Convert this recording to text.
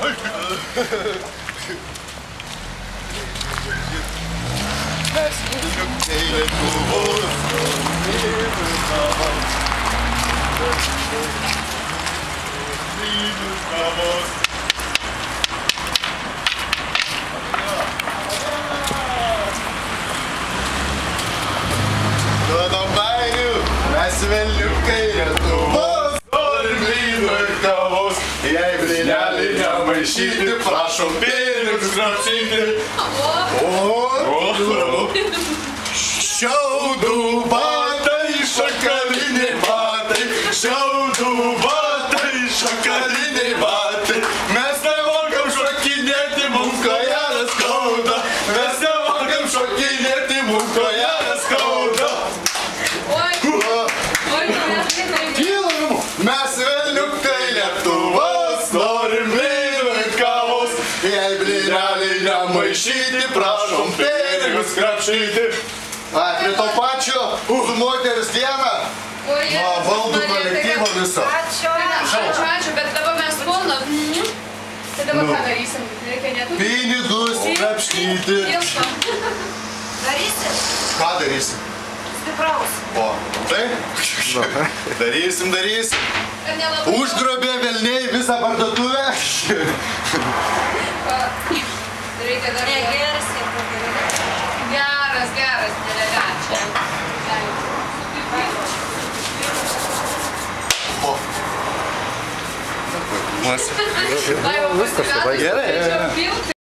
Mes vilkai Lietuvos, mylimus namus. Mylimus namus. Duodam bairių, mes vilkai Lietuvos, norim blynų ir kavos. Jei blynelį nemaišyti, prašom pinigus krapštyti. Šiaudų batai, šakaliniai batai, šiaudų batai, šakaliniai batai. Mes nemokam šokinėti, mums kojelės skauda. Mes nemokam šokinėti, mums kojelės skauda. Mes velniukai Lietuvos, norim blynų ir kavos. Jei blyneliai nemaišyti, prašom pinigus krapštyti. Prie to pačio, su moters dieną, nuo valdų kolektyvo viso. Ačiū, bet dabar mes kūną. Tai dabar ką darysim? Reikia netų? Pinigus krapštyti. Darysim? Ką darysim? Stipraus. O, taip? Darysim. Užgrobė velniai visą parduotuvę. Reikia dar... Geras, delegacija. O. Viskas labai gerai.